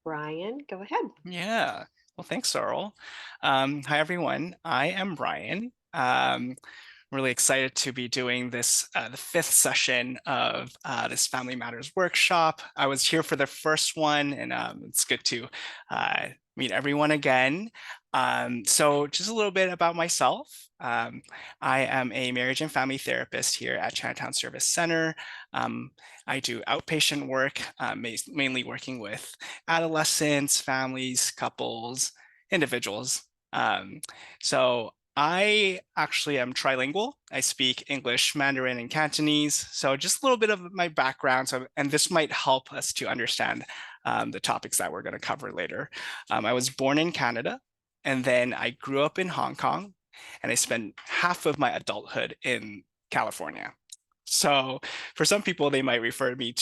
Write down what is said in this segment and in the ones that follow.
Brian, go ahead. Yeah. Well, thanks, Earl. Hi, everyone. I am Brian. Really excited to be doing this, the fifth session of this Family Matters workshop. I was here for the first one, and it's good to meet everyone again. So just a little bit about myself. I am a marriage and family therapist here at Chinatown Service Center. Um, I do outpatient work, mainly working with adolescents, families, couples, individuals. So I actually am trilingual. I speak English, Mandarin, and Cantonese. So just a little bit of my background. And this might help us to understand the topics that we're going to cover later. I was born in Canada, and then I grew up in Hong Kong, and I spent half of my adulthood in California. So for some people, they might refer me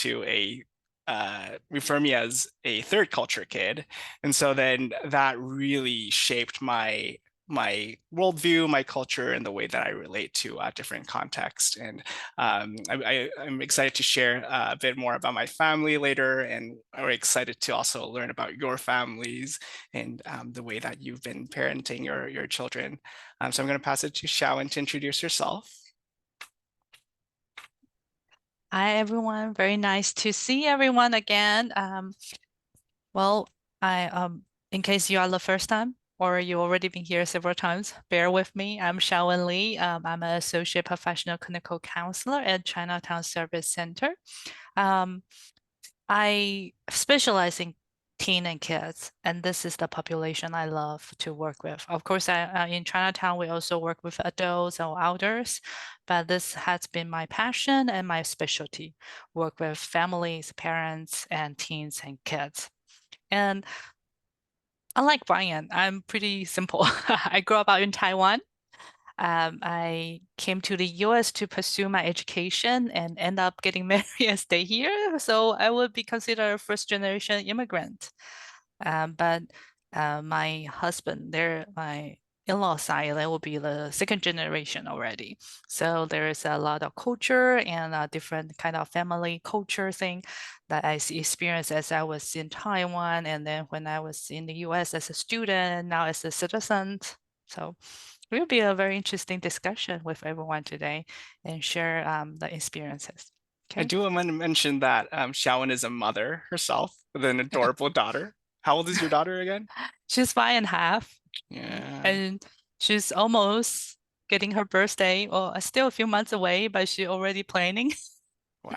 as a third culture kid, and so then that really shaped my worldview, my culture, and the way that I relate to different contexts. And I'm excited to share a bit more about my family later, and I'm excited to also learn about your families and the way that you've been parenting your children. So I'm going to pass it to Shawan to introduce yourself. Hi, everyone. Very nice to see everyone again. Well, I in case you are the first time or you already been here several times, bear with me. I'm Xiaowen Li. I'm an associate professional clinical counselor at Chinatown Service Center. Um, I specialize in teen and kids, and this is the population I love to work with. Of course, in Chinatown, we also work with adults or elders, but this has been my passion and my specialty, work with families, parents, and teens and kids. And unlike Brian, I'm pretty simple. I grew up out in Taiwan. I came to the US to pursue my education and end up getting married and stay here. So I would be considered a first generation immigrant. But my husband, my in-law side, that will be the second generation already. So there is a lot of culture and a different kind of family culture thing that I experienced as I was in Taiwan, and then when I was in the US as a student, now as a citizen. So it will be a very interesting discussion with everyone today and share the experiences. I Okay. do want to mention that Shawan is a mother herself with an adorable daughter. How old is your daughter again? She's 5.5, Yeah. and she's almost getting her birthday, or still a few months away, but she's already planning. Wow.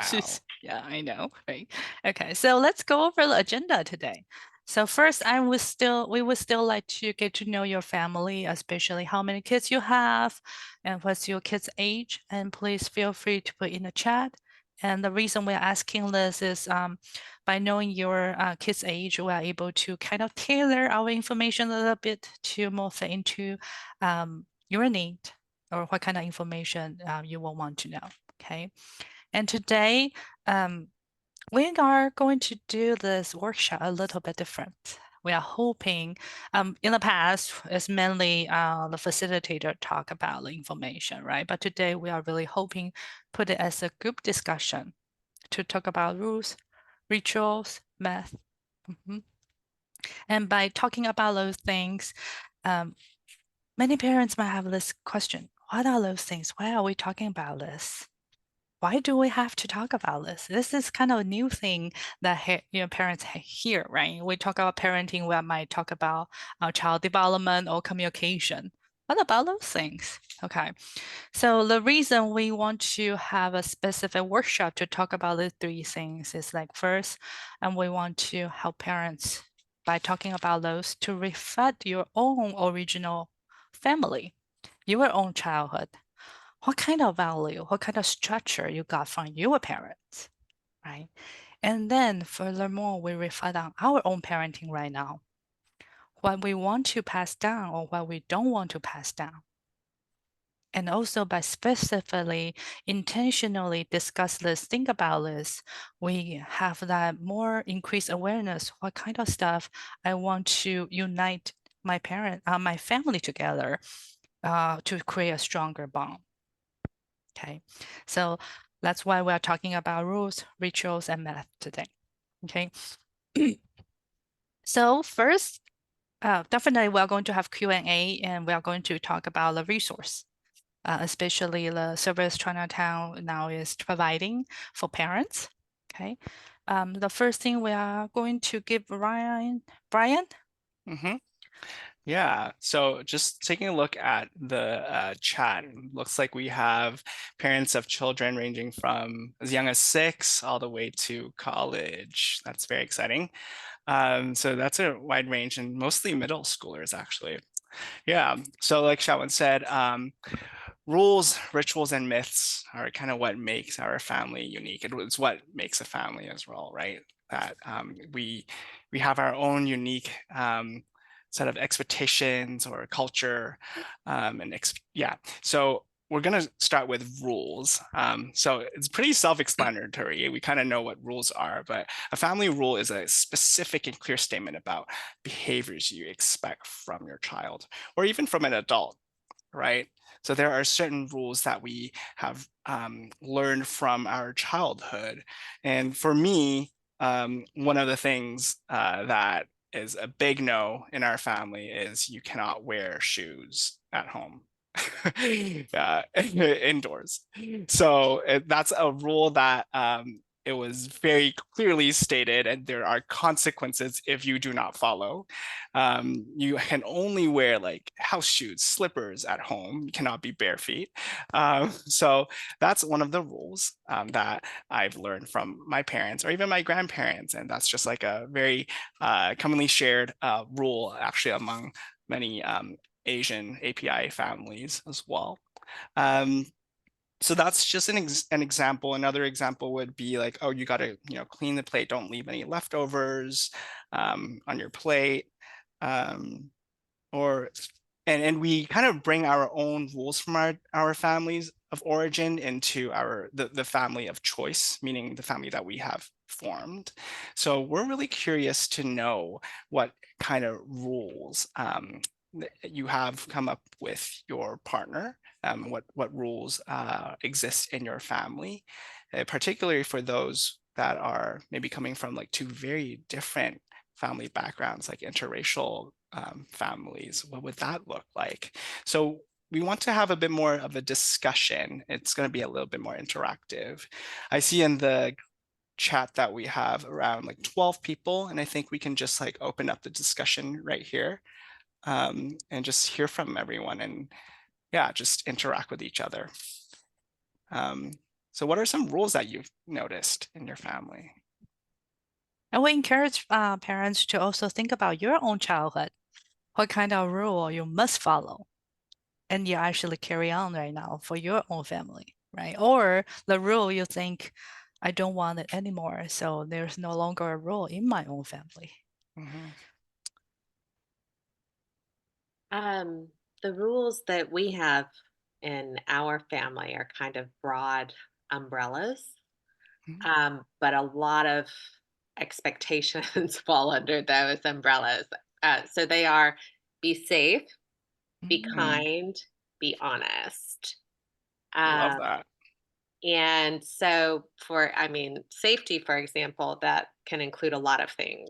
Yeah, I know, right? Okay, so let's go over the agenda today. So first, we would still like to get to know your family, especially how many kids you have and what's your kid's age. And please feel free to put in the chat. And the reason we're asking this is by knowing your kid's age, we are able to kind of tailor our information a little bit to more fit into your need or what kind of information you will want to know. Okay. And today, we are going to do this workshop a little bit different. We are hoping, in the past, it's mainly the facilitator talk about the information, right? But today we are really hoping put it as a group discussion to talk about rules, rituals, math. And by talking about those things, um, many parents might have this question: what are those things? Why are we talking about this? Why do we have to talk about this? This is kind of a new thing that parents hear, right? We talk about parenting, we might talk about child development or communication. What about those things? Okay, so the reason we want to have a specific workshop to talk about the three things is like first, and we want to help parents by talking about those to reflect your own original family, your own childhood, what kind of value, what kind of structure you got from your parents, right? And then furthermore, we reflect on our own parenting right now, what we want to pass down or what we don't want to pass down. And also by specifically, intentionally discuss this, think about this, we have that more increased awareness, what kind of stuff I want to unite my family together to create a stronger bond. Okay, so that's why we're talking about rules, rituals, and math today. Okay. So first, definitely we are going to have Q&A and we are going to talk about the resource, especially the service Chinatown now is providing for parents. Okay. The first thing we are going to give Brian. Hmm. Yeah, so just taking a look at the chat, looks like we have parents of children ranging from as young as 6 all the way to college. That's very exciting. So that's a wide range and mostly middle schoolers actually. Yeah, so like Shawan said, rules, rituals, and myths are kind of what makes our family unique. It's what makes a family as well, right? That we have our own unique set of expectations or culture, yeah. So we're gonna start with rules. So it's pretty self-explanatory. We kind of know what rules are, but a family rule is a specific and clear statement about behaviors you expect from your child or even from an adult, right? So there are certain rules that we have learned from our childhood. And for me, one of the things that is a big no in our family is you cannot wear shoes at home. Indoors. So that's a rule that it was very clearly stated, and there are consequences if you do not follow. You can only wear like house shoes, slippers at home. You cannot be bare feet. So that's one of the rules that I've learned from my parents or even my grandparents. And that's just like a very commonly shared rule actually among many Asian API families as well. Um, so that's just an example. Another example would be like, oh, you got to, clean the plate. Don't leave any leftovers on your plate. Um, or and we kind of bring our own rules from our families of origin into the family of choice, meaning the family that we have formed. So we're really curious to know what kind of rules you have come up with your partner, what rules exist in your family, particularly for those that are maybe coming from like two very different family backgrounds, like interracial families. What would that look like? So we want to have a bit more of a discussion. It's going to be a little bit more interactive. I see in the chat that we have around like 12 people, and I think we can just like open up the discussion right here and just hear from everyone and yeah, just interact with each other. Um, so what are some rules that you've noticed in your family? And we encourage parents to also think about your own childhood, what kind of rule you must follow, and you actually carry on right now for your own family, right? Or the rule you think, I don't want it anymore, so there's no longer a rule in my own family. Mhm. Um, the rules that we have in our family are kind of broad umbrellas, Mhm. but a lot of expectations fall under those umbrellas. So they are: be safe, be Mm. kind, be honest. Love Um, that. and so, I mean, safety, for example, that can include a lot of things.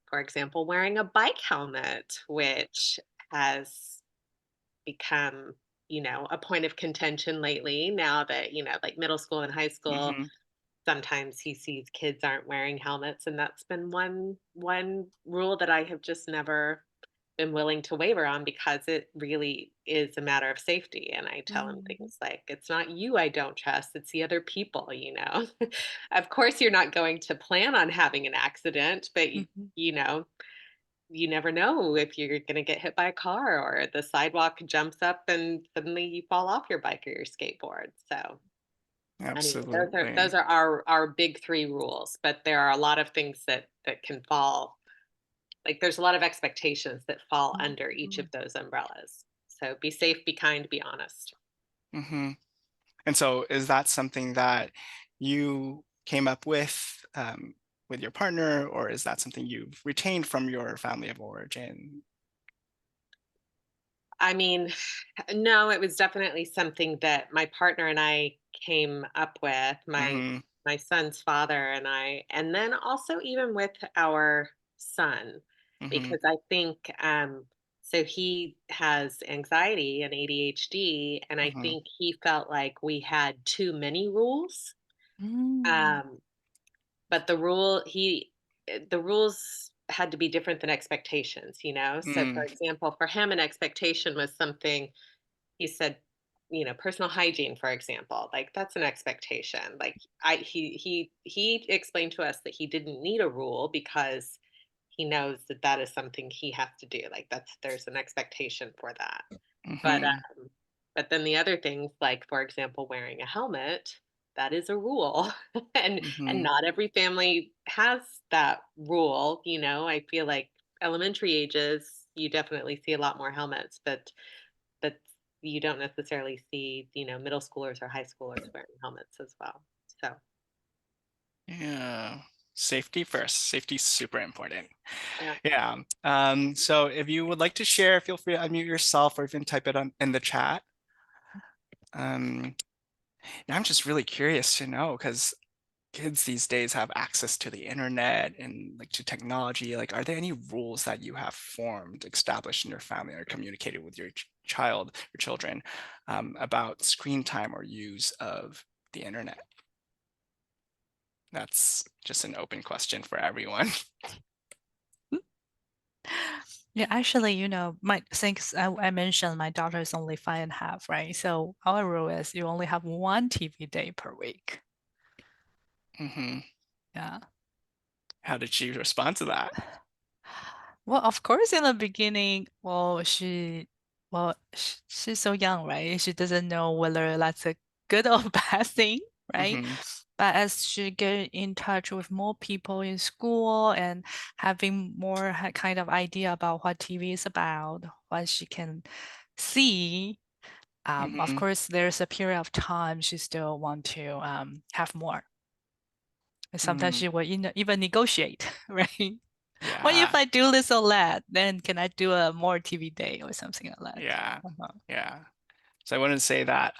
For example, wearing a bike helmet, which has become, a point of contention lately now that, like middle school and high school, Hmm. sometimes he sees kids aren't wearing helmets, and that's been one rule that I have just never been willing to waver on because it really is a matter of safety. And I tell him Mm. things like, it's not you I don't trust, it's the other people. Of course you're not going to plan on having an accident, but Mhm. you know you never know if you're going to get hit by a car or the sidewalk jumps up and suddenly you fall off your bike or your skateboard. So anyway, those Absolutely. are our big three rules, but there are a lot of things that can fall, like there's a lot of expectations that fall under each Mhm. of those umbrellas. So be safe, be kind, be honest. Hmm. And so is that something that you came up with your partner, or is that something you've retained from your family of origin? I mean, no, it was definitely something that my partner and I came up with, my Hmm. my son's father and I, and then also even with our son Mm-hmm. because I think so he has anxiety and ADHD, and I Mm-hmm. think he felt like we had too many rules. Mm, Um, but the rules had to be different than expectations, you know? So for Mm, example, for him, an expectation was something he said, personal hygiene, for example, like that's an expectation. Like he explained to us that he didn't need a rule because he knows that that is something he has to do. Like there's an expectation for that. But mm-hmm. but then the other things, like for example, wearing a helmet, that is a rule, and Mm-hmm. not every family has that rule. I feel like elementary ages, you definitely see a lot more helmets, but you don't necessarily see, middle schoolers or high schoolers wearing helmets as well. So, Yeah. Safety first. Safety is super important. yeah. Yeah. So if you would like to share, feel free to unmute yourself or even type it in the chat. Um, and I'm just really curious to know because kids these days have access to the internet and like to technology. Like, are there any rules that you have formed, established in your family or communicated with your child or children about screen time or use of the internet? That's just an open question for everyone. yeah, actually, my since I mentioned my daughter is only 5.5, right? So our rule is you only have one TV day per week. Hmm. Yeah. How did she respond to that? Well, of course, in the beginning, she's so young, right? She doesn't know whether that's a good or bad thing, right? Hmm. But as she get in touch with more people in school and having more kind of idea about what TV is about, what she can see, of Hmm. course, there's a period of time she still want to have more. And sometimes Mm, she will even negotiate, right? What if yeah, I do this or that? Then can I do a more TV day or something like that? yeah, Uh-huh. yeah. So I wanted to say that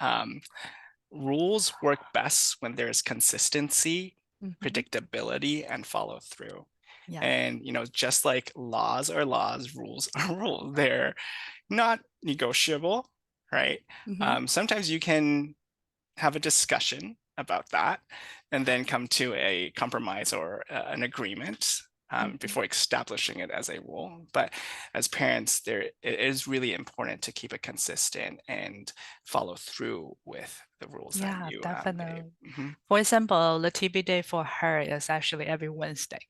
rules work best when there's consistency, Mhm. predictability, and follow through. Yeah. And just like laws are laws, rules are rules. They're not negotiable, right? Hmm. Sometimes you can have a discussion about that and then come to a compromise or an agreement Hmm. before establishing it as a rule. But as parents, it is really important to keep it consistent and follow through with the rules that Yeah, you gave. definitely. Hmm. For example, the TV day for her is actually every Wednesday.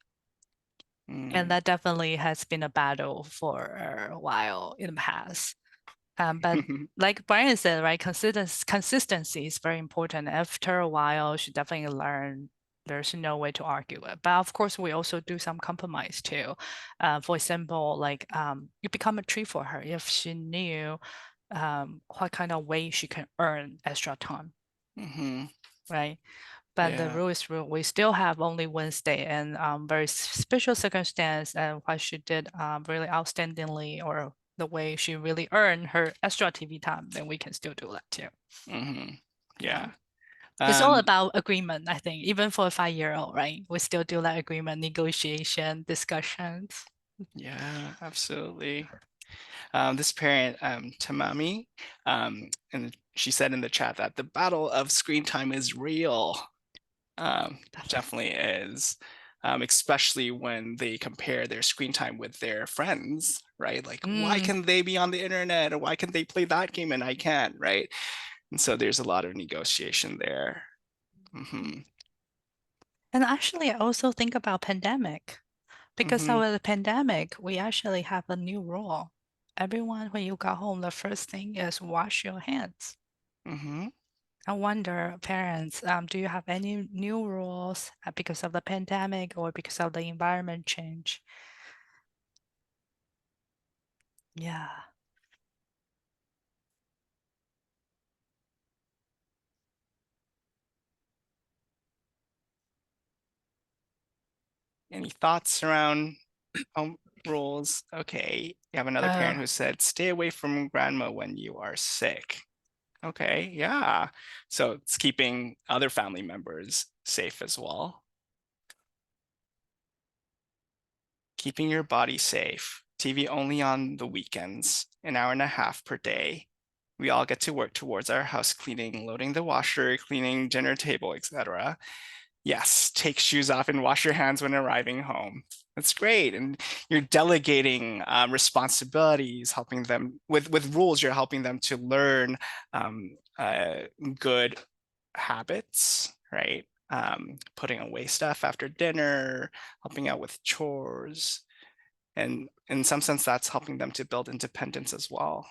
And Mm. that definitely has been a battle for a while in the past. But like Brian said, right, consistency is very important. After a while, she definitely learn there's no way to argue it. But of course, we also do some compromise too. For example, like you become a treat for her if she knew what kind of way she can earn extra time, Hmm. right? But the Yeah. rule is rule. We still have only Wednesday and very special circumstance and what she did really outstandingly or the way she really earned her extra TV time, then we can still do that too. Hmm. Yeah. Yeah. It's all Um, about agreement, I think, even for a 5-year-old, right? We still do that agreement, negotiation, discussions. yeah, absolutely. This parent, Tamami, and she said in the chat that the battle of screen time is real. Definitely. Definitely is, especially when they compare their screen time with their friends, right? Like, why Mm. can they be on the internet or why can they play that game and I can't, right? And so there's a lot of negotiation there. Hmm. And actually, I also think about pandemic. Because Hmm. of the pandemic, we actually have a new rule. Everyone, when you got home, the first thing is wash your hands. Hmm. I wonder, parents, do you have any new rules because of the pandemic or because of the environment change? Yeah. Any thoughts around home rules? Okay, you have another Uh, parent who said, stay away from grandma when you are sick. Okay, yeah. So it's keeping other family members safe as well. keeping your body safe, TV only on the weekends, an hour and a half per day. We all get to work towards our house cleaning, loading the washer, cleaning dinner table, etc. Yes, take shoes off and wash your hands when arriving home. That's great. And you're delegating responsibilities, helping them with rules. You're helping them to learn good habits, right? Putting away stuff after dinner, helping out with chores. And in some sense, that's helping them to build independence as well.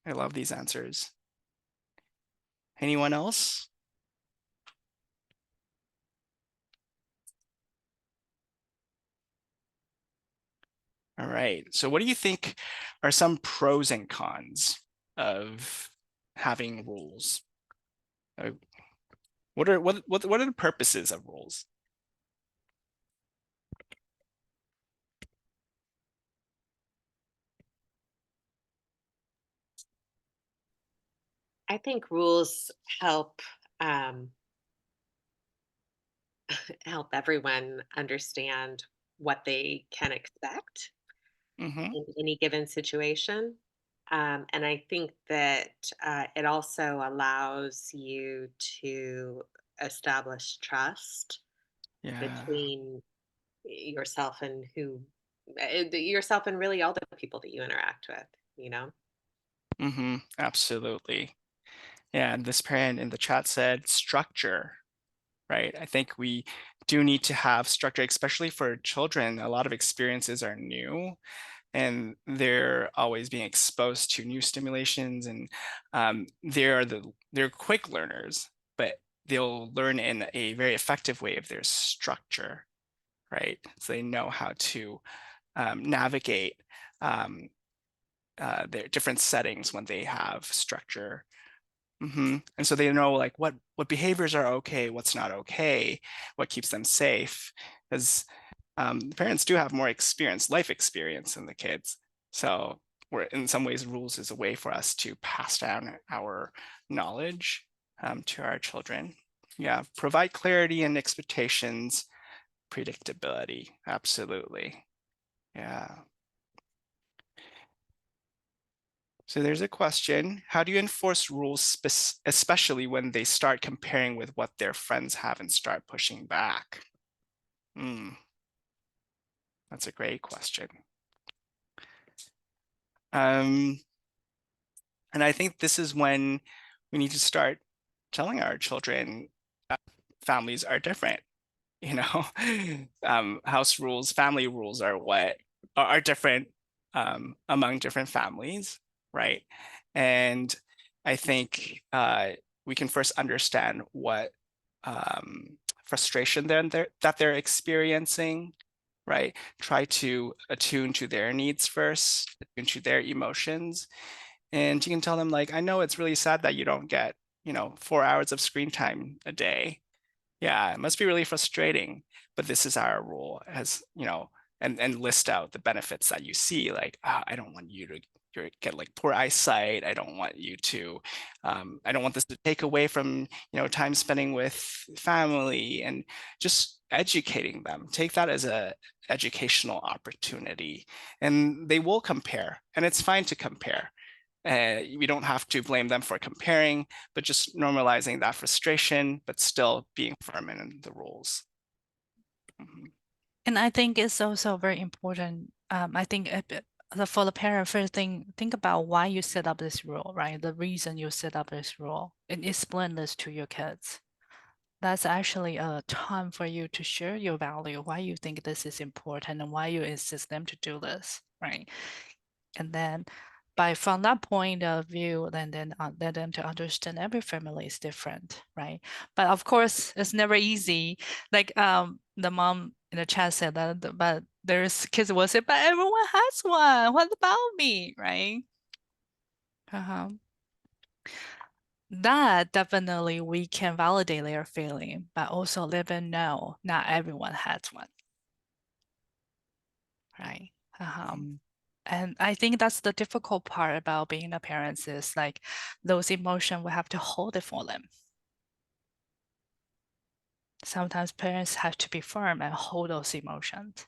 I love these answers. Anyone else? All right. So what do you think are some pros and cons of having rules? What are the purposes of rules? I think rules help help everyone understand what they can expect Mm-hmm. in any given situation. And I think that it also allows you to establish trust Yeah. between yourself and yourself and really all the people that you interact with, you know? Mm-hmm. Absolutely. Yeah. And this parent in the chat said structure, right? I think we do need to have structure, especially for children. A lot of experiences are new, and they're always being exposed to new stimulations, and they're quick learners, but they'll learn in a very effective way if there's structure, right? So they know how to navigate their different settings when they have structure. And so they know like what behaviors are okay, what's not okay, what keeps them safe, because parents do have more life experience than the kids. So we're in some ways, rules is a way for us to pass down our knowledge to our children. Yeah, provide clarity and expectations, predictability. Absolutely. Yeah. So there's a question. How do you enforce rules, especially when they start comparing with what their friends have and start pushing back? That's a great question. And I think this is when we need to start telling our children families are different. You know, house rules, family rules are different among different families, right? And I think we can first understand what frustration that they're experiencing, right? Try to attune to their needs first, attune to their emotions. And you can tell them like, I know it's really sad that you don't get, 4 hours of screen time a day. Yeah, it must be really frustrating, but this is our rule, as and list out the benefits that you see. Like, I don't want you to get like poor eyesight. I don't want you to, I don't want this to take away from time spending with family, and just educating them. Take that as a educational opportunity, and they will compare, and it's fine to compare. We don't have to blame them for comparing, but just normalizing that frustration, but still being firm in the rules. And I think it's also very important. I think for the parent, first thing, think about why you set up this rule, right? The reason you set up this rule, and explain this to your kids. That's actually a time for you to share your value, why you think this is important, and why you insist them to do this, right? And then from that point of view, then let them to understand every family is different, right? But of course, it's never easy. Like the mom in the chat said that, but there's kids will say, but everyone has one. What about me, right? That definitely we can validate their feeling, but also let them know not everyone has one, right? And I think that's the difficult part about being a parent is like those emotions we have to hold it for them. Sometimes parents have to be firm and hold those emotions,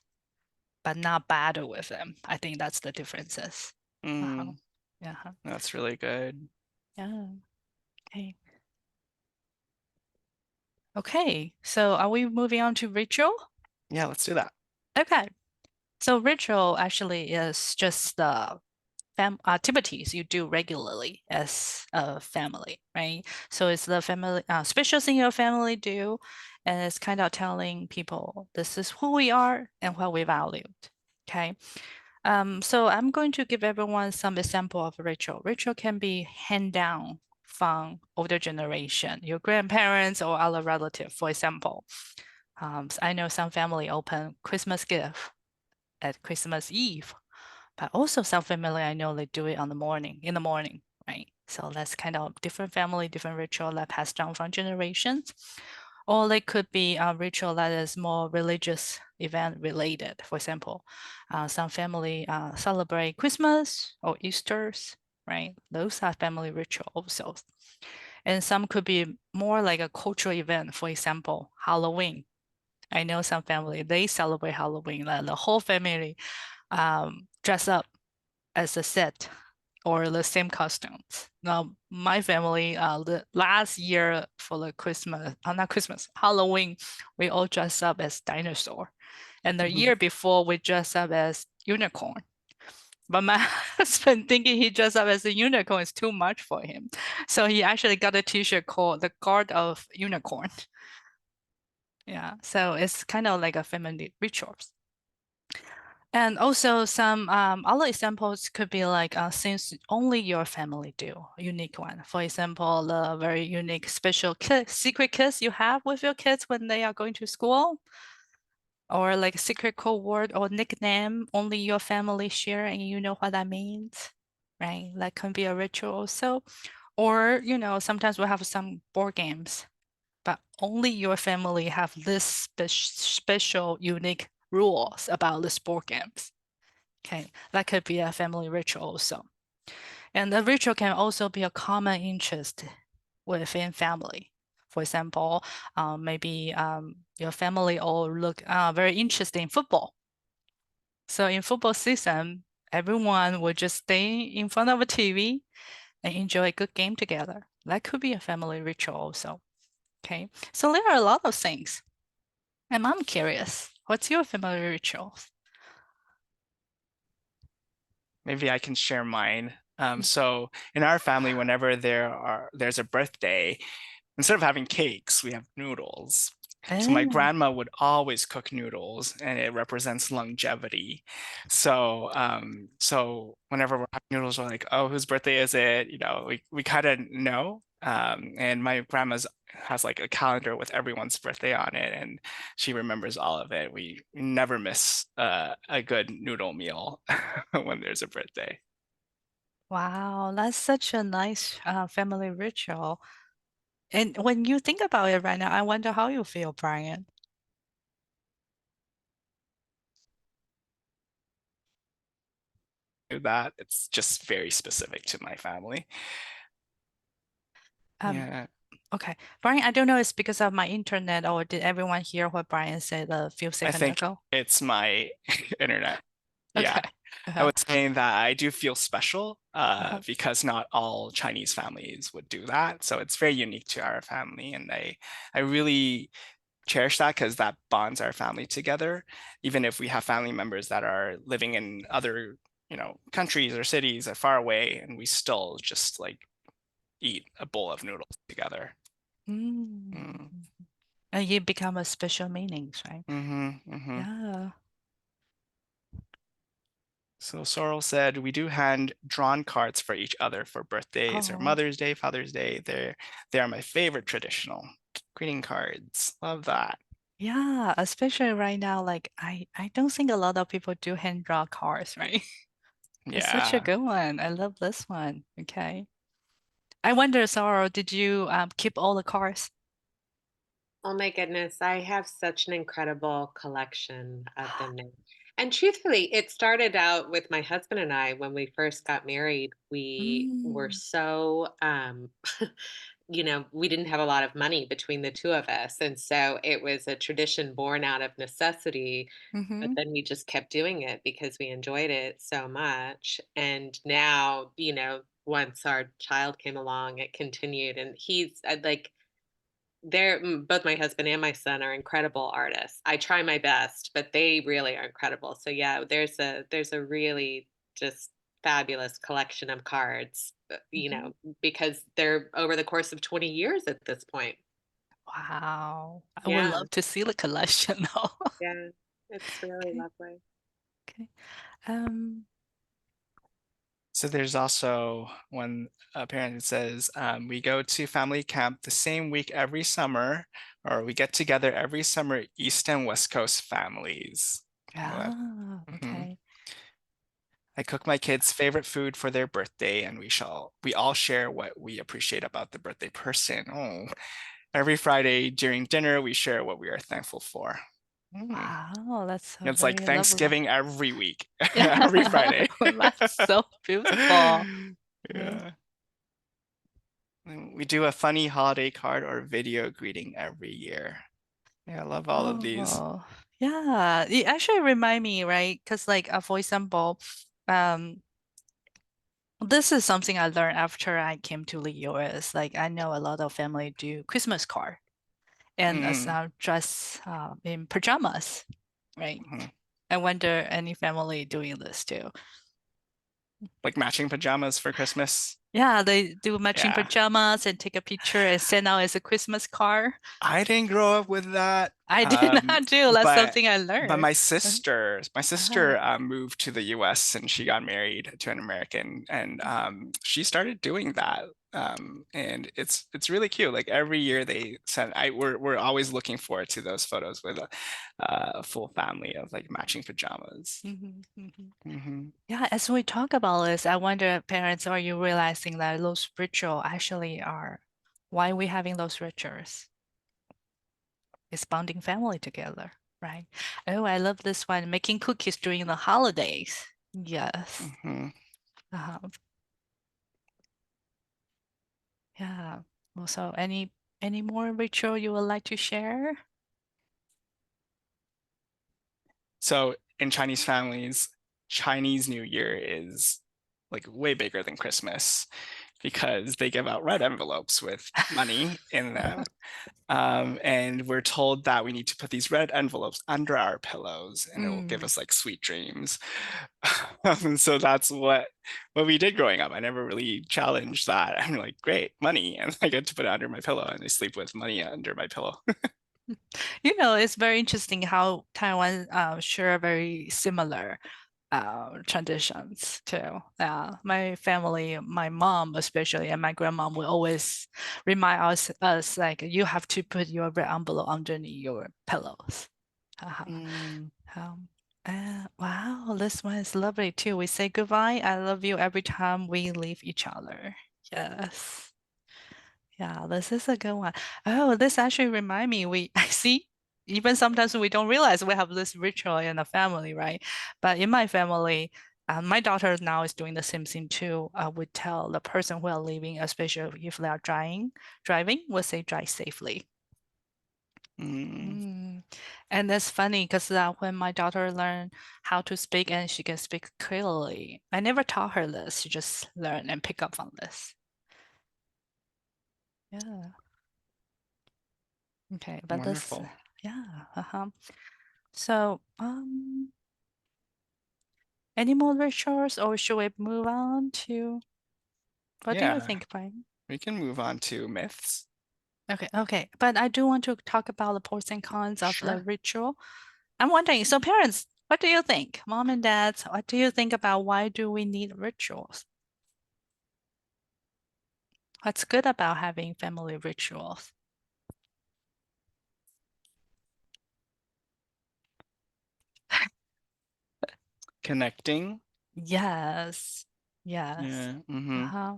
but not battle with them. I think that's the differences. Mm, Yeah. that's really good. Yeah. Okay. Okay. So are we moving on to ritual? Yeah, let's do that. Okay. So ritual actually is just the activities you do regularly as a family, right? So it's the family special thing your family do, and it's kind of telling people this is who we are and what we valued. Okay. So I'm going to give everyone some example of ritual. Ritual can be hand down from older generation, your grandparents or other relative, for example. I know some family open Christmas gift at Christmas Eve, but also some family I know they do it in the morning, right? So that's kind of different family, different ritual that passed down from generations. Or they could be a ritual that is more religious event related. For example, some family celebrate Christmas or Easter's, right? Those are family ritual also. And some could be more like a cultural event. For example, Halloween. I know some family, they celebrate Halloween, like the whole family dress up as a set or the same costumes. Now, my family, the last year for the Christmas, not Christmas, Halloween, we all dress up as dinosaur. And the year before, we dress up as unicorn. But my husband thinking he dressed up as a unicorn is too much for him. So he actually got a t-shirt called the Guard of Unicorn. Yeah, so it's kind of like a family rituals. And also some other examples could be like things only your family do, unique one. For example, the very unique special secret kiss you have with your kids when they are going to school, or like secret code word or nickname only your family share and you know what that means, right? That can be a ritual also. Or, sometimes we have some board games, but only your family have this special unique rules about the board games. Okay, that could be a family ritual also. And the ritual can also be a common interest within family. For example, maybe your family all look very interested in football. So in football season, everyone will just stay in front of a TV and enjoy a good game together. That could be a family ritual also. Okay, so there are a lot of things. And I'm curious, what's your family ritual? Maybe I can share mine. So in our family, whenever there's a birthday, instead of having cakes, we have noodles. So my Oh, grandma would always cook noodles, and it represents longevity. So whenever we're having noodles, we're like, "Oh, whose birthday is it?" We kind of know. And my grandma's has like a calendar with everyone's birthday on it, and she remembers all of it. We never miss a good noodle meal when there's a birthday. wow, that's such a nice family ritual. And when you think about it right now, I wonder how you feel, Brian. That it's just very specific to my family. Um, Yeah, okay. Brian, I don't know it's because of my internet or did everyone hear what Brian said a few I seconds think ago? it's my internet. Yeah. Okay. I Uh-huh. was saying that I do feel special Uh-huh. because not all Chinese families would do that. So it's very unique to our family. And I really cherish that because that bonds our family together. Even if we have family members that are living in other, countries or cities that are far away, and we still just like eat a bowl of noodles together. Mm. Mm. And you become a special meanings, right? Mm-hmm, mm-hmm. Yeah. So Sorrel said, we do hand drawn cards for each other for birthdays or Oh, Mother's Day, Father's Day. They are my favorite traditional greeting cards. Love that. yeah. Especially right now, like I don't think a lot of people do hand draw cards, right? It's such a Yeah. good one. I love this one. Okay. I wonder, Sorrow, did you keep all the cards? Oh my goodness, I have such an incredible collection of them now. And truthfully, it started out with my husband and I when we first got married. We were Mm. so we didn't have a lot of money between the two of us. And so it was a tradition born out of necessity. But Mm-hmm. then we just kept doing it because we enjoyed it so much. And now, once our child came along, it continued. And like, both my husband and my son are incredible artists. I try my best, but they really are incredible. So yeah, there's a really just fabulous collection of cards, Mm-hmm. because they're over the course of 20 years at this point. Wow. I would Yeah, love to see the collection though. yeah, it's really Okay. lovely. Okay. Um, So there's also one parent that says, we go to family camp the same week every summer, or we get together every summer, East and West Coast families. Well, ah, mhm. okay. I cook my kids' favorite food for their birthday, and we all share what we appreciate about the birthday person. Oh, every Friday during dinner, we share what we are thankful for. Mm. Wow, that's so It's like very lovely. Thanksgiving every week, Yeah, every Friday. that's so beautiful. Yeah. Yeah. And we do a funny holiday card or video greeting every year. Yeah, I love all of these. Oh, yeah. It actually remind me, right? Because like for example, um, this is something I learned after I came to the US. Like I know a lot of family do Christmas card and Mm, dress in pajamas, right? mhm. I wonder any family doing this too. Like matching pajamas for Christmas. Yeah, they do matching Yeah. pajamas and take a picture and send out as a Christmas card. I didn't grow up with that. I did not do. That's But something I but learned. my sister Ah. moved to the US and she got married to an American and she started doing that. And it's really cute. Like every year they send we're always looking forward to those photos with a full family of like matching pajamas. Mhm, mhm. Hmm. Yeah, as we talk about this, I wonder, parents, are you realizing that those ritual actually are why we having those rituals? It's bonding family together, right? Oh, I love this one, making cookies during the holidays. Yes. Hmm. Uh-huh. Yeah. Also, any more ritual you would like to share? So in Chinese families, Chinese New Year is like way bigger than Christmas because they give out red envelopes with money in them. And we're told that we need to put these red envelopes under our pillows and it will give Mm. us like sweet dreams. So that's what we did growing up. I never really challenged that. I'm like, great, money. And I get to put it under my pillow and I sleep with money under my pillow. You know, it's very interesting how Taiwan share very similar traditions too. My family, my mom especially, and my grandmom will always remind us like you have to put your red envelope underneath your pillows. Uh-huh. Mm, Um, wow, this one is lovely too. We say goodbye. I love you every time we leave each other. Yes. Yeah, this is a good one. Oh, this actually remind me, I see, even sometimes we don't realize we have this ritual in the family, right? But in my family, my daughter now is doing the same thing too. We tell the person who are leaving, especially if they are driving, we'll say drive safely. mm. Mm. And that's funny because when my daughter learned how to speak and she can speak clearly, I never taught her this. She just learned and pick up on this. Yeah. Okay, but this, Wonderful. yeah, So, any more rituals, or should we move on to what do you Yeah, think, Brian? we can move on to myths. Okay, but I do want to talk about the pros and cons of the Sure. ritual. I'm wondering, so parents, what do you think? Mom and dads, what do you think about why do we need rituals? What's good about having family rituals? Connecting. Yes, yes. Yeah. Mm-hmm. Uh-huh.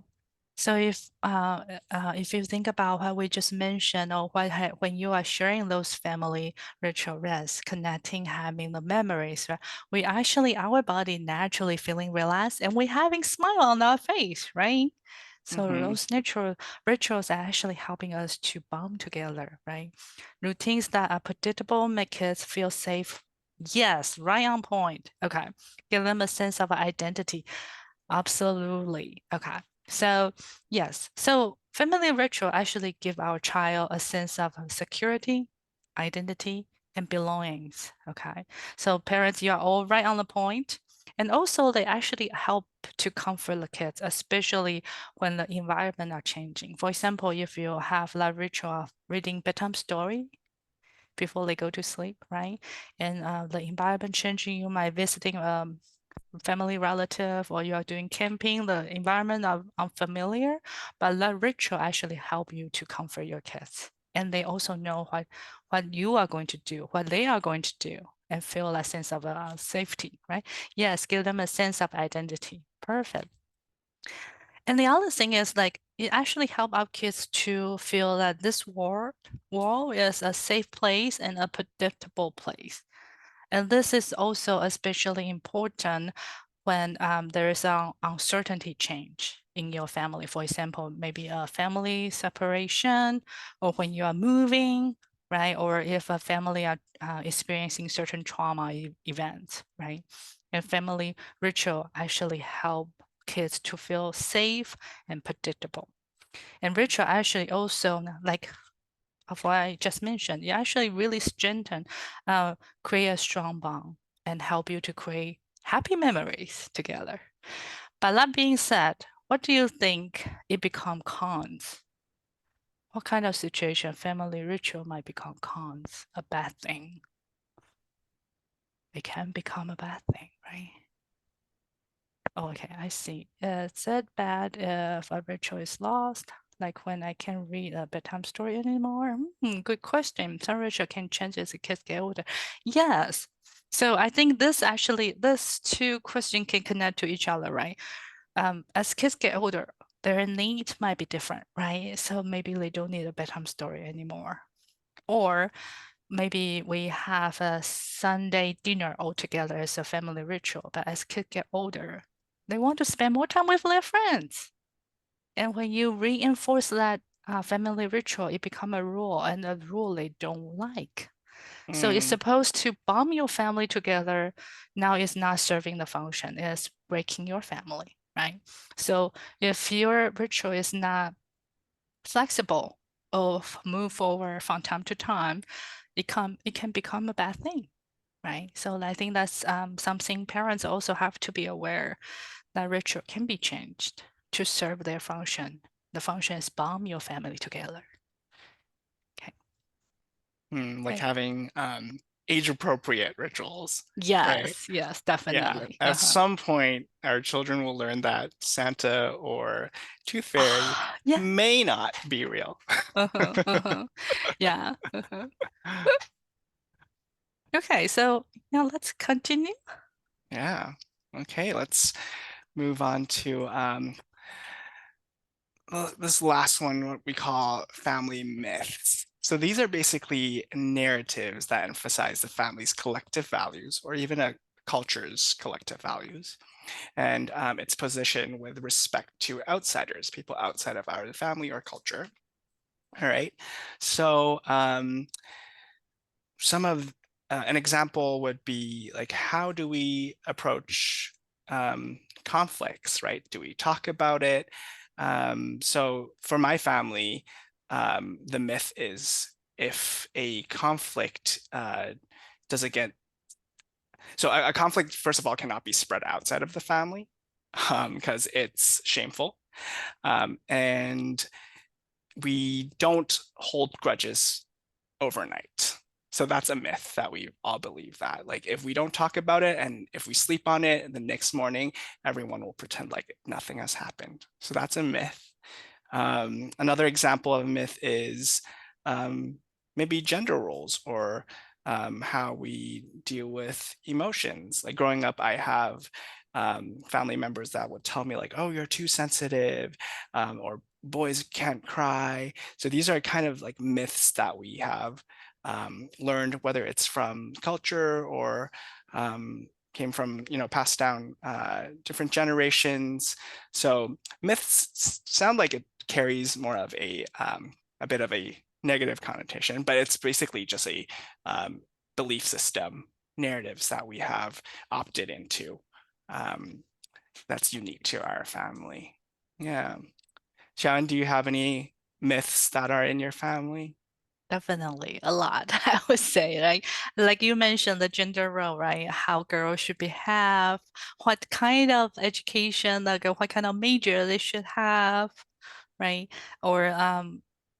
So if you think about what we just mentioned, or when you are sharing those family ritual rest, connecting, having the memories, right? We actually our body naturally feeling relaxed, and we having smile on our face, right? So those natural rituals are actually helping us to bond together, right? Routines that are predictable make kids feel safe. Yes, right on point. Okay. Give them a sense of identity. Absolutely. Okay. So, yes. So, family ritual actually give our child a sense of security, identity, and belongings. Okay. So, parents, you are all right on the point. And also, they actually help to comfort the kids, especially when the environment are changing. For example, if you have that ritual of reading bedtime story before they go to sleep, right? And the environment changing, you might visiting family relative or you are doing camping, the environment are unfamiliar, but that ritual actually help you to comfort your kids. And they also know what you are going to do, what they are going to do, and feel a sense of safety, right? Yes, give them a sense of identity. Perfect. And the other thing is like it actually help our kids to feel that this world is a safe place and a predictable place. And this is also especially important when there is an uncertainty change in your family. For example, maybe a family separation, or when you are moving, right? Or if a family are experiencing certain trauma events, right? And family ritual actually help kids to feel safe and predictable. And ritual actually also like of what I just mentioned, it actually really strengthen, create a strong bond and help you to create happy memories together. But that being said, what do you think it become cons? What kind of situation family ritual might become cons, a bad thing? It can become a bad thing, right? Oh, okay, I see. It said bad if a ritual is lost, like when I can't read a bedtime story anymore. Good question. Some ritual can change as the kids get older. Yes. So I think this two questions can connect to each other, right? As kids get older, their needs might be different, right? So maybe they don't need a bedtime story anymore. Or maybe we have a Sunday dinner all together as a family ritual, but as kids get older, they want to spend more time with their friends. And when you reinforce that family ritual, it become a rule and a rule they don't like. So it's supposed to bond your family together. Now it's not serving the function, it's breaking your family, right? So if your ritual is not flexible or move forward from time to time, it can become a bad thing, right? So I think that's something parents also have to be aware that ritual can be changed to serve their function. The function is bond your family together. Okay. Like Okay. having age-appropriate rituals, right? Yes, yes, Yeah. definitely. At some point, our children will learn that Santa or Tooth Fairy Yeah. may not be real. Yeah. Okay, so now let's continue. Yeah. Okay, let's move on to this last one, what we call family myths. So these are basically narratives that emphasize the family's collective values or even a culture's collective values and its position with respect to outsiders, people outside of our family or culture. All right. So some of an example would be like, how do we approach conflicts, right? Do we talk about it? So for my family, the myth is if a conflict doesn't get, so a conflict, first of all, cannot be spread outside of the family because it's shameful. And we don't hold grudges overnight. So that's a myth that we all believe that. Like if we don't talk about it and if we sleep on it the next morning, everyone will pretend like nothing has happened. So that's a myth. Another example of a myth is maybe gender roles or how we deal with emotions. Like growing up, I have family members that would tell me like, oh, you're too sensitive, or boys can't cry. So these are kind of like myths that we have learned, whether it's from culture or came from, passed down different generations. So myths sound like it carries more of a bit of a negative connotation, but it's basically just a belief system, narratives that we have opted into, that's unique to our family. Yeah. Sharon, do you have any myths that are in your family? Definitely a lot, I would say. Like you mentioned the gender role, right? How girls should behave, what kind of education, like what kind of major they should have, right? Or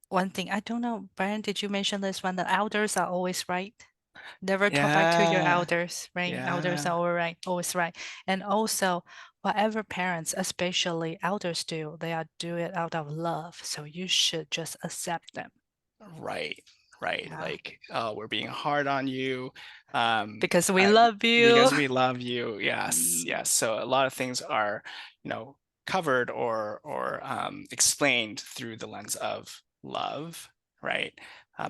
one thing, I don't know, Brian, did you mention this one? The elders are always right. Never talk back to your Yeah. elders, right? Elders Yeah. are always right. And also, whatever parents, especially elders do, they are do it out of love. So you should just accept them. Right. Right. Yeah. Like, oh, we're being hard on you. Because we I, love you. because we love you. Yes. Mm, Yes. So a lot of things are, covered or explained through the lens of love, right?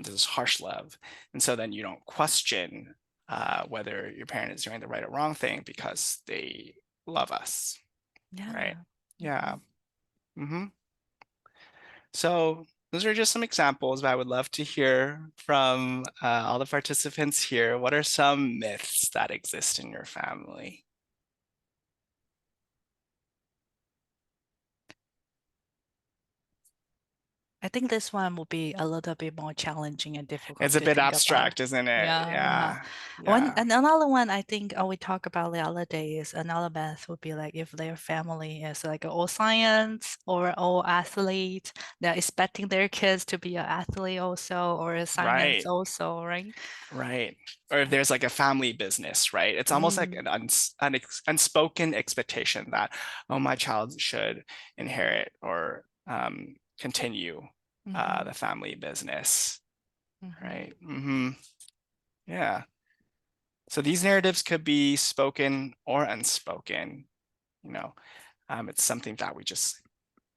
This is harsh love. And so then you don't question whether your parent is doing the right or wrong thing because they love us, right? yeah. Yeah. Mhm. Hmm. So those are just some examples, but I would love to hear from all the participants here. What are some myths that exist in your family? I think this one will be a little bit more challenging and It's difficult a to bit think about. abstract, isn't it? Yeah, yeah. Yeah. One Yeah. and another one I think we talk about the other day is another myth would be like if their family is like all science or all athlete, they're expecting their kids to be an athlete also or a science Right. also, right? Right. Or if there's like a family business, right? It's almost like Mm, an unspoken expectation that, oh, my child should inherit or continue mm-hmm, the family business, mm-hmm. right? Hmm. Yeah. So these narratives could be spoken or unspoken, you know. It's something that we just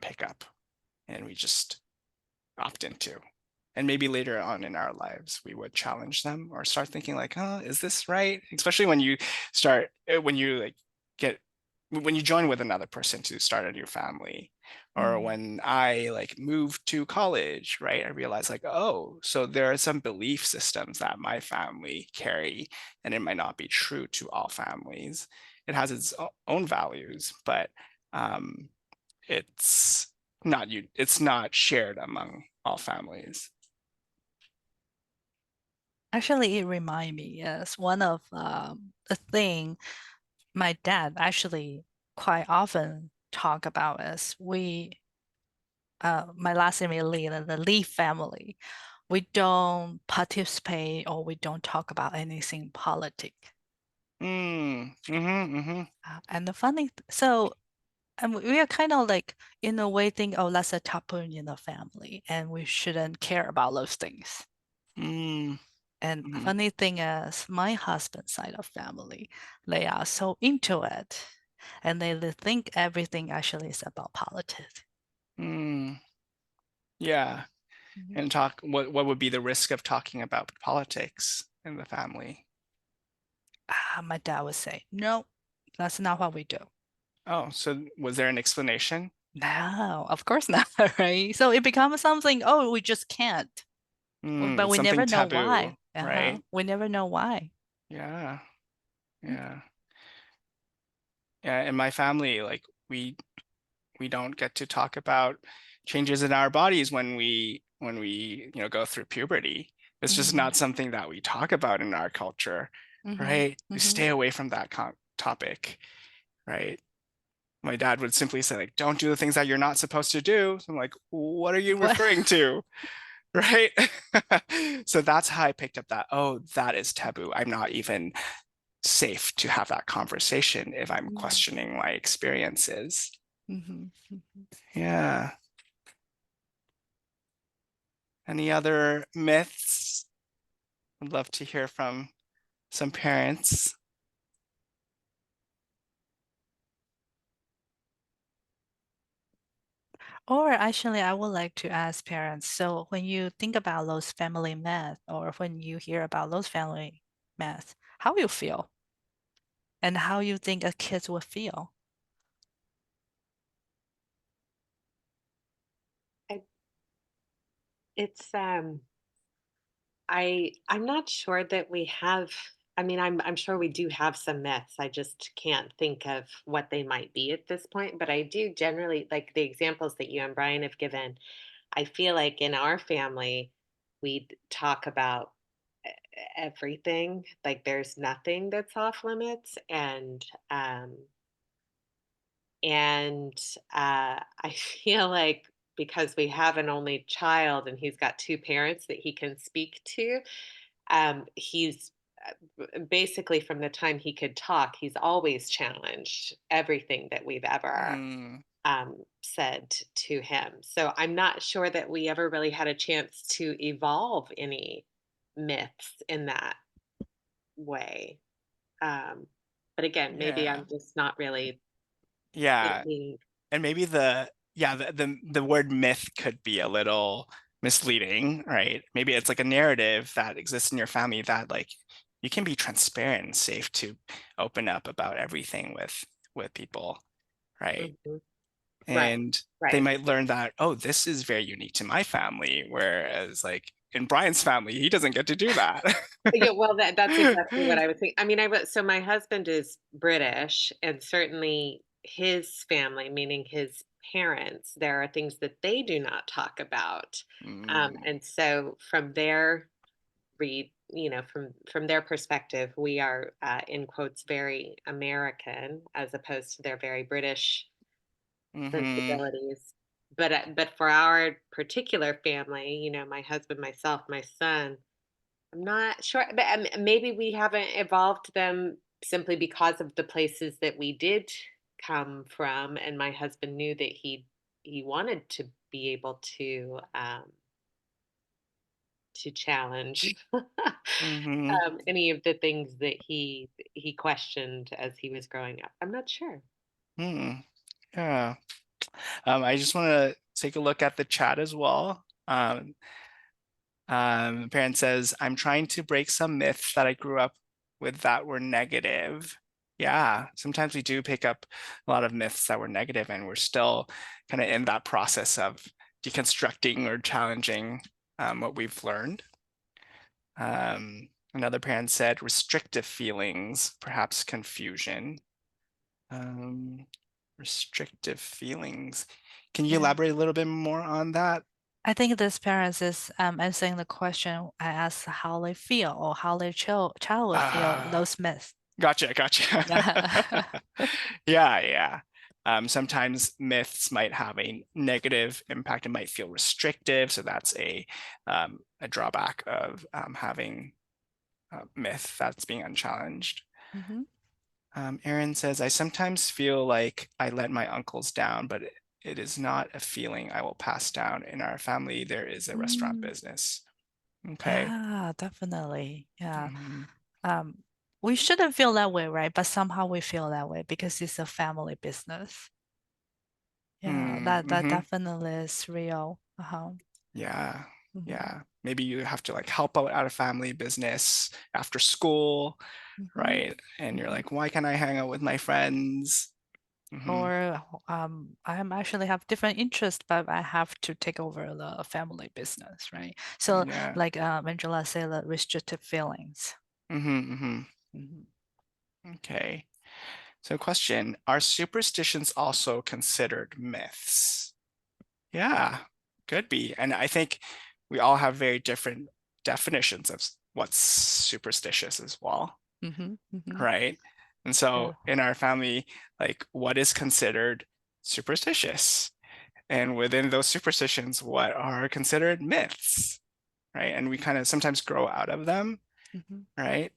pick up and we just opt into. And maybe later on in our lives, we would challenge them or start thinking like, oh, is this right? Especially when you start, when you like get, when you join with another person to start a new family, or Mm, when I like moved to college, right? I realized like, oh, so there are some belief systems that my family carry, and it might not be true to all families. It has its own values, but um, it's it's not shared among all families. Actually, it remind me, yes, one of the thing my dad actually quite often talk about is my last name is Lee, the Lee family. We don't participate or we don't talk about anything politic. Mm, mm-hmm, mm-hmm, And the funny, so and we are kind of like in a way think, oh, that's a taboo in the family, and we shouldn't care about those things. mm, And mm, funny thing is, my husband's side of family, they are so into it, and they think everything actually is about politics. mm. Yeah. Mhm. And talk, what would be the risk of talking about politics in the family? My dad would say, no, that's not what we do. Oh, so was there an explanation? No, of course not, right? So it becomes something, oh, we just can't. Mm, But it's we something never know taboo, why. right? We never know why. Yeah, Mm, yeah. Yeah, in my family, like we don't get to talk about changes in our bodies when we go through puberty. It's just mm-hmm, not something that we talk about in our culture, mm-hmm, right? We mm-hmm. stay away from that topic, right? My dad would simply say like, don't do the things that you're not supposed to do. So I'm like, what are you What? referring to? Right. So that's how I picked up that, oh, that is taboo. I'm not even safe to have that conversation if I'm questioning my experiences. Mm-hmm. Yeah. Any other myths? I'd love to hear from some parents. Or actually, I would like to ask parents, so when you think about those family myths or when you hear about those family myths, how you feel? and how you think a kid would feel. I, it's I'm not sure that we have. I mean, I'm sure we do have some myths. I just can't think of what they might be at this point. But I do generally like the examples that you and Brian have given. I feel like in our family, we talk about everything. Like there's nothing that's off limits, and I feel like because we have an only child and he's got two parents that he can speak to, he's basically from the time he could talk, he's always challenged everything that we've ever Mm, said to him. So I'm not sure that we ever really had a chance to evolve any myths in that way. Um, but again, maybe yeah. I'm just not really Yeah. thinking. And maybe the word myth could be a little misleading, right? Maybe it's like a narrative that exists in your family that like you can be transparent and safe to open up about everything with people, right? Mhm. Right, And they right. might learn that, oh, this is very unique to my family, whereas like in Brian's family, he doesn't get to do that. Yeah, well, that's exactly what I would think. I mean, I was so my husband is British, and certainly his family, meaning his parents, there are things that they do not talk about. Mm, And so from their from their perspective, we are in quotes very American as opposed to their very British mm-hmm, sensibilities. But for our particular family, my husband, myself, my son, I'm not sure, but maybe we haven't evolved them simply because of the places that we did come from, and my husband knew that he wanted to be able to challenge mm-hmm, any of the things that he questioned as he was growing up. I'm not sure. mm, yeah. I just want to take a look at the chat as well. Parent says, I'm trying to break some myths that I grew up with that were negative. Yeah, sometimes we do pick up a lot of myths that were negative, and we're still kind of in that process of deconstructing or challenging what we've learned. Another parent said, restrictive feelings, perhaps confusion. Um, restrictive feelings. Can you Yeah. elaborate a little bit more on that? I think this parents is answering the question I asked how they feel or how their child would feel Ah, those myths. gotcha. Yeah. Yeah. Sometimes myths might have a negative impact. It might feel restrictive, so that's a drawback of having a myth that's being unchallenged. Hmm. Aaron says, I sometimes feel like I let my uncles down, but it is not a feeling I will pass down. In our family, there is a restaurant Mm, business. Okay. yeah, definitely. Yeah. Mhm. Um, we shouldn't feel that way, right? But somehow we feel that way because it's a family business. Yeah, that Mm-hmm. definitely is real. Uh-huh. Yeah. Hmm. Yeah. Maybe you have to like help out at a family business after school, Hmm. right? And you're Hmm. like, why can't I hang out with my friends? Hmm. Or I'm actually have different interests, but I have to take over the family business, right? So Yeah. like Angela said, the restrictive feelings. Hmm. Mhm. Okay. So question, are superstitions also considered myths? Yeah, could be. And I think we all have very different definitions of what's superstitious as well, Mhm. Mhm. right? And so Yeah. in our family, like what is considered superstitious? And within those superstitions, what are considered myths, right? And we kind of sometimes grow out of them, Mhm. right?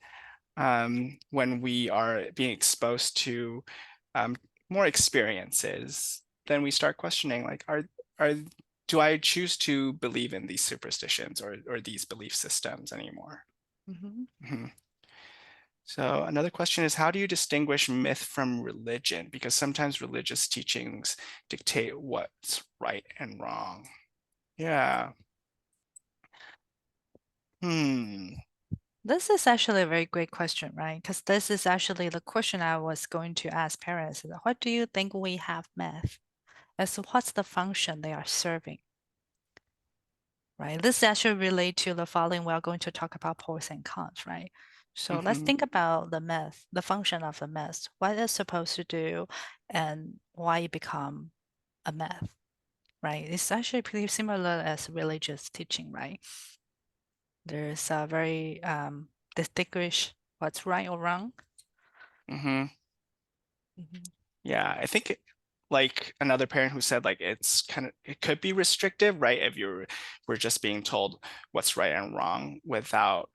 When we are being exposed to um, more experiences, then we start questioning like, are do I choose to believe in these superstitions or these belief systems anymore? Mhm. Mhm. So another question is, how do you distinguish myth from religion? Because sometimes religious teachings dictate what's right and wrong. Yeah. Hmm. This is actually a very great question, right? Because this is actually the question I was going to ask parents. What do you think we have math? As to what's the function they are serving, right? This actually relate to the following. We are going to talk about pros and cons, right? So let's Mm-hmm. think about the math, the function of the math, what it's supposed to do, and why it become a math, right? It's actually pretty similar as religious teaching, right? There's a very distinguish what's right or wrong. Mm-hmm. Mhm. Yeah, I think like another parent who said like it could be restrictive, right? If we're just being told what's right and wrong without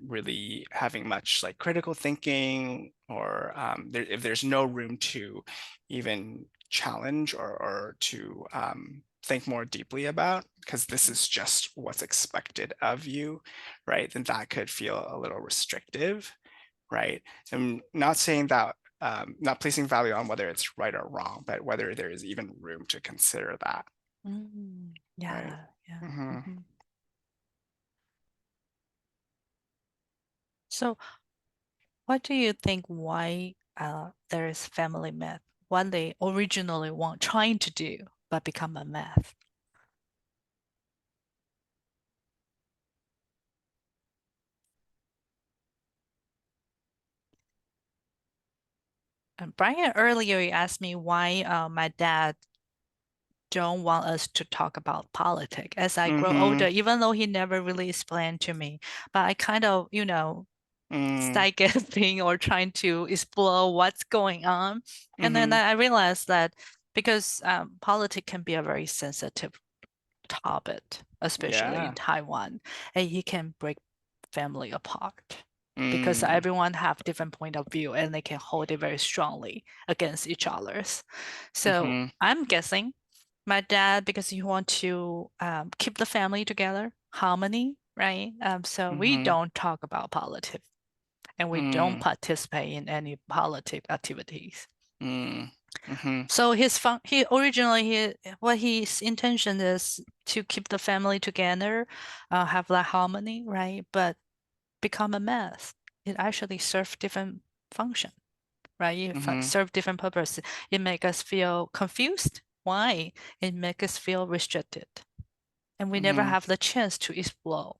really having much like critical thinking, or if there's no room to even challenge or to think more deeply about, because this is just what's expected of you, right? Then that could feel a little restrictive, right? I'm not saying that, not placing value on whether it's right or wrong, but whether there is even room to consider that, right? Yeah, yeah. Hmm. So what do you think why there is family math? What they originally want trying to do but become a math? And Brian earlier you asked me why my dad don't want us to talk about politics as I grow older, Hmm. even though he never really explained to me. But I kind of, Mm, start guessing or trying to explore what's going on. And then hmm. I realized that because politics can be a very sensitive topic, especially in Yeah. Taiwan, and it can break family apart because Mm, everyone have different point of view and they can hold it very strongly against each others. So hmm. I'm guessing my dad, because he want to keep the family together, harmony, right? So we Hmm. don't talk about politics and we don't Mm, participate in any politic activities. mm, hmm. So he originally what his intention is to keep the family together, have that harmony, right? But become a mess. It actually serve different function, right? It Hmm. serve different purpose. It make us feel confused. Why? It make us feel restricted, and we never Hmm. have the chance to explore,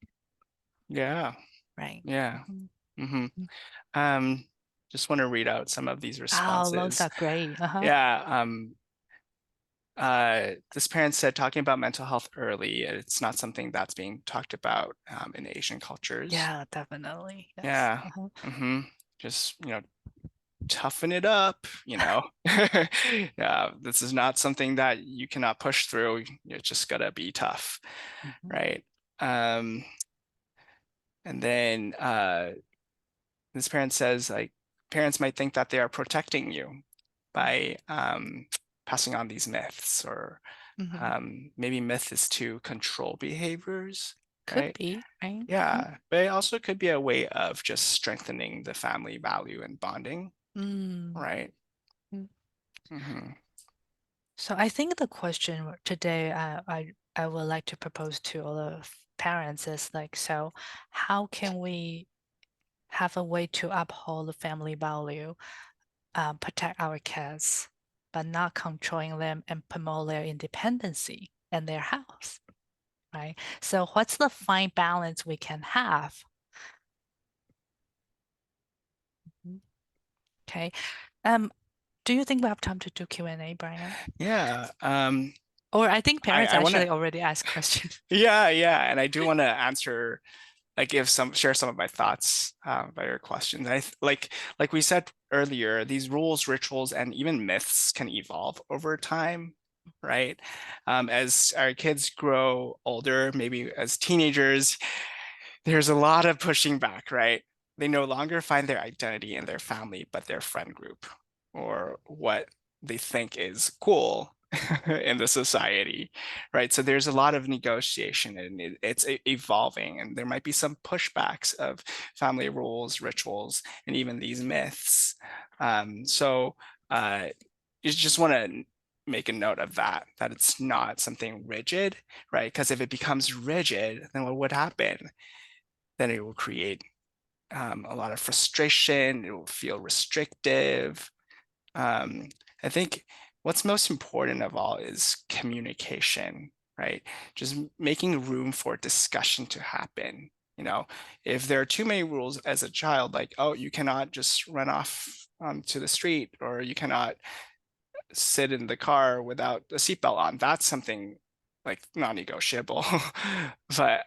Yeah. right? Yeah. Mhm. Hmm. Mhm. Um, just want to read out some of these Oh, those responses. are great. Uh-huh. Yeah. This parent said talking about mental health early, it's not something that's being talked about in Asian cultures. Yeah, definitely. Yes. Yeah. Uh-huh. Hmm. Just, toughen it up, Yeah, this is not something that you cannot push through. You just gotta be tough, Mhm. right? Um, and then this parent says like parents might think that they are protecting you by passing on these myths, or Mhm. maybe myth is to control behaviors, Could right? be, right? Mhm. Yeah, but it also could be a way of just strengthening the family value and bonding, Mm. right? Mm. Hmm. So I think the question today I would like to propose to all the parents is like, so how can we have a way to uphold the family value, protect our kids, but not controlling them and promote their independency and their house, right? So what's the fine balance we can have? Mhm. Okay. Um, do you think we have time to do Q&A, Brian? Yeah. Or I think parents I want to, actually already asked questions. yeah, and I do want to answer, like, share some of my thoughts by your questions. Like we said earlier, these rules, rituals, and even myths can evolve over time, right? As our kids grow older, maybe as teenagers, there's a lot of pushing back, right? They no longer find their identity in their family, but their friend group, or what they think is cool in the society, right? So there's a lot of negotiation, and it's evolving, and there might be some pushbacks of family rules, rituals, and even these myths. So you just want to make a note of that, that it's not something rigid, right? Because if it becomes rigid, then what would happen? Then it will create a lot of frustration. It will feel restrictive. I think what's most important of all is communication, right? Just making room for discussion to happen. You know, if there are too many rules as a child, like, oh, you cannot just run off to the street, or you cannot sit in the car without a seatbelt on, that's something like non-negotiable. But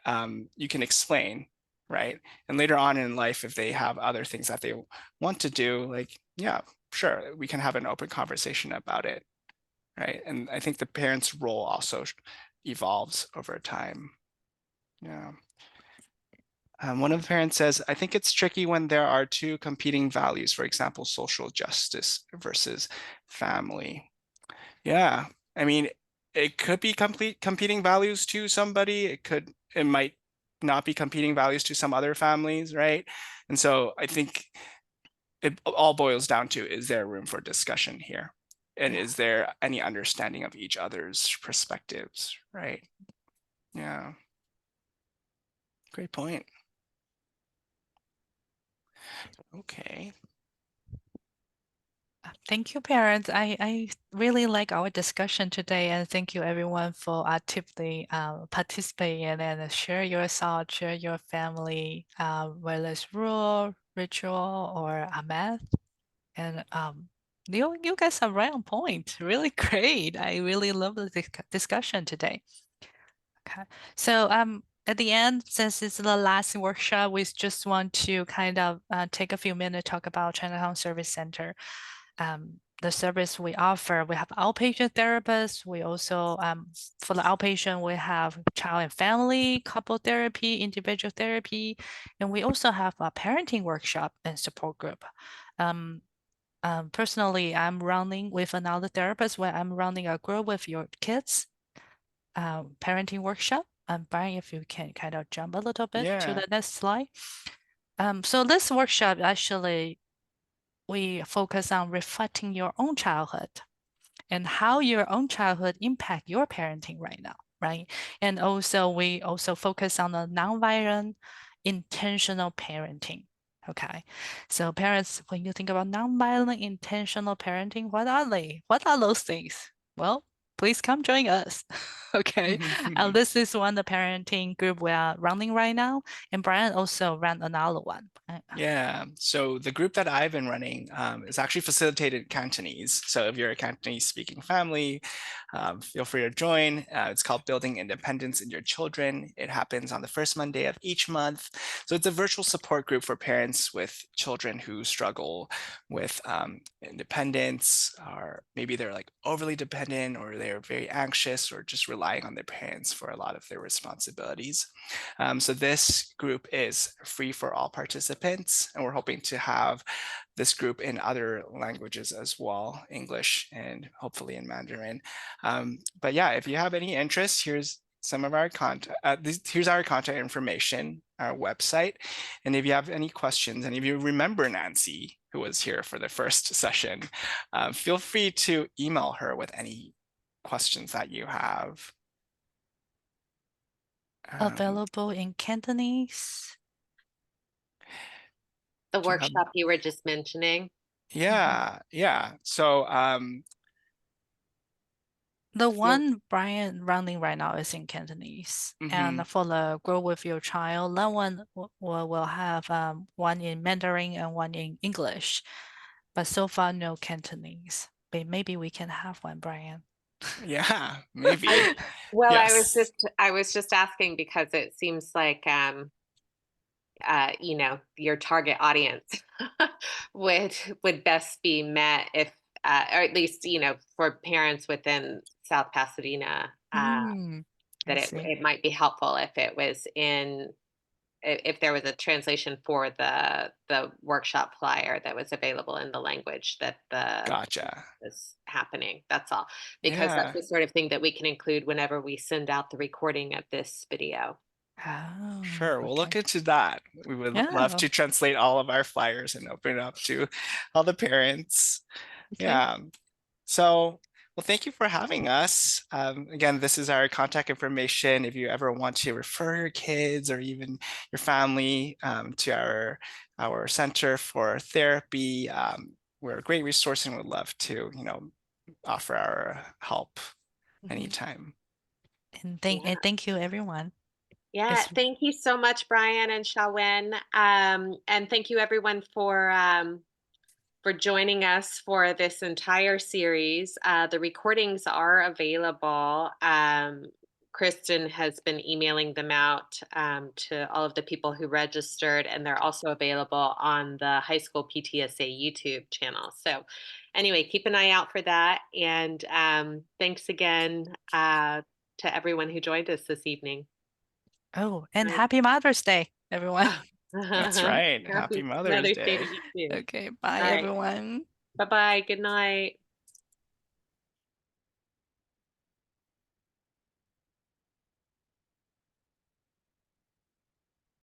you can explain, right? And later on in life, if they have other things that they want to do, like, yeah, sure, we can have an open conversation about it, right? And I think the parents' role also evolves over time. Yeah. One of the parents says, I think it's tricky when there are two competing values, for example, social justice versus family. Yeah, I mean, it could be competing values to somebody. It might not be competing values to some other families, right? And so I think it all boils down to, is there room for discussion here? And Yeah. is there any understanding of each other's perspectives, right? Yeah. Great point. Okay. Thank you, parents. I really like our discussion today, and thank you everyone for actively participating and share your thoughts, share your family, whether it's rule, ritual, or a math. And you guys are right on point. Really great. I really love the discussion today. Okay, so at the end, since it's the last workshop, we just want to kind of take a few minutes to talk about Chinatown Service Center. The service we offer, we have outpatient therapists. We also, for the outpatient, we have child and family, couple therapy, individual therapy, and we also have a parenting workshop and support group. Personally, I'm running with another therapist where I'm running a group with your kids, parenting workshop. Brian, if you can kind of jump a little bit to Yeah. the next slide. So this workshop actually, we focus on reflecting your own childhood and how your own childhood impact your parenting right now, right? And also we also focus on the nonviolent intentional parenting. Okay, so parents, when you think about nonviolent intentional parenting, what are they? What are those things? Well, please come join us. Okay, this is one the parenting group we are running right now, and Brian also ran another one. Yeah, so the group that I've been running is actually facilitated Cantonese. So if you're a Cantonese speaking family, feel free to join. It's called Building Independence in Your Children. It happens on the first Monday of each month. So it's a virtual support group for parents with children who struggle with independence, or maybe they're like overly dependent, or they're very anxious, or just relying on their parents for a lot of their responsibilities. So this group is free for all participants, and we're hoping to have this group in other languages as well, English and hopefully in Mandarin. But yeah, if you have any interest, here's some of our contact. Here's our contact information, our website. And if you have any questions, and if you remember Nancy, who was here for the first session, feel free to email her with any questions that you have. Available in Cantonese. The Do you have? workshop you were just mentioning. Yeah, yeah. So The feel- one Brian running right now is in Cantonese, mhm. and for the Grow with Your Child, that one will have one in Mandarin and one in English, but so far no Cantonese. But maybe we can have one, Brian. Yeah, maybe. Well, Yes. I was just asking because it seems like your target audience would best be met if or at least, for parents within South Pasadena, I that see. it might be helpful if it was if there was a translation for the workshop flyer that was available in the language that the Gotcha. is happening. That's all. Because that's Yeah, the sort of thing that we can include whenever we send out the recording of this video. Oh, sure. We'll look okay. into that. We would love Yeah, to translate all of our flyers and open it up to all the parents. okay. Yeah. So Well, thank you for having us. Again, this is our contact information. If you ever want to refer your kids or even your family to our center for therapy, we're a great resource and would love to, offer our help Mhm. anytime. And Yeah. thank you, everyone. Yeah, It's thank you so much, Brian and Shawen. And thank you everyone for joining us for this entire series. The recordings are available. Kristen has been emailing them out to all of the people who registered, and they're also available on the High School PTSA YouTube channel. So, anyway, keep an eye out for that. And thanks again to everyone who joined us this evening. and happy Mother's Day, everyone. That's right. Happy Happy Mother's Mother's Day Day. to you too. Okay, bye All right. everyone. Bye bye. Good night.